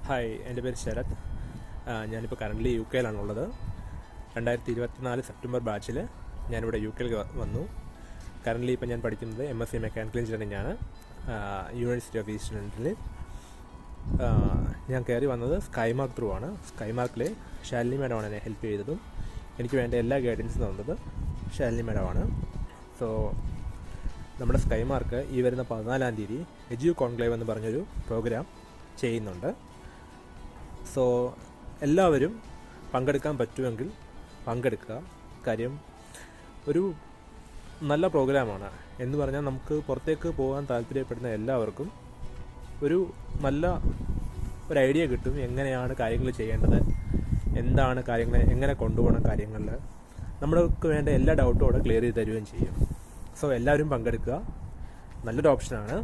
Hi, എൻ്റെ പേര് ശരത്. ഞാനിപ്പോൾ കറൻ്റ്ലി യു കെയിലാണുള്ളത്. 2024 സെപ്റ്റംബർ ബാച്ചിൽ ഞാനിവിടെ യു കെയിൽ വന്നു. കറൻ്റ്ലി ഇപ്പോൾ ഞാൻ പഠിക്കുന്നത് MSc മെക്കാനിക്കൽ എഞ്ചിനീയറിംഗ് ആണ്, യൂണിവേഴ്സിറ്റി ഓഫ് ഈസ്റ്റ് ലണ്ടനിൽ. ഞാൻ കയറി വന്നത് സ്കൈമാർക്ക് ത്രൂ ആണ്. സ്കൈമാർക്കിൽ ശാലിനി മാഡമാണ് എന്നെ ഹെൽപ്പ് ചെയ്തതും എനിക്ക് വേണ്ട എല്ലാ ഗൈഡൻസും തന്നത് ശാലിനി മാഡമാണ്. സോ നമ്മുടെ സ്കൈമാർക്ക് ഈ വരുന്ന 14-ാം തീയതി എഡ്യൂ കോൺക്ലേവ് എന്ന് പറഞ്ഞൊരു പ്രോഗ്രാം ചെയ്യുന്നുണ്ട്. സോ എല്ലാവരും പങ്കെടുക്കാൻ പറ്റുമെങ്കിൽ പങ്കെടുക്കുക. കാര്യം ഒരു നല്ല പ്രോഗ്രാമാണ് എന്ന് പറഞ്ഞാൽ നമുക്ക് പുറത്തേക്ക് പോകാൻ താല്പര്യപ്പെടുന്ന എല്ലാവർക്കും ഒരു നല്ല ഒരു ഐഡിയ കിട്ടും. എങ്ങനെയാണ് കാര്യങ്ങൾ ചെയ്യേണ്ടത്, എന്താണ് കാര്യങ്ങൾ, എങ്ങനെ കൊണ്ടുപോകണം കാര്യങ്ങളിൽ, നമ്മൾക്ക് വേണ്ട എല്ലാ ഡൗട്ടും അവിടെ ക്ലിയർ ചെയ്ത് തരുകയും ചെയ്യും. സോ എല്ലാവരും പങ്കെടുക്കുക. നല്ലൊരു ഓപ്ഷനാണ്.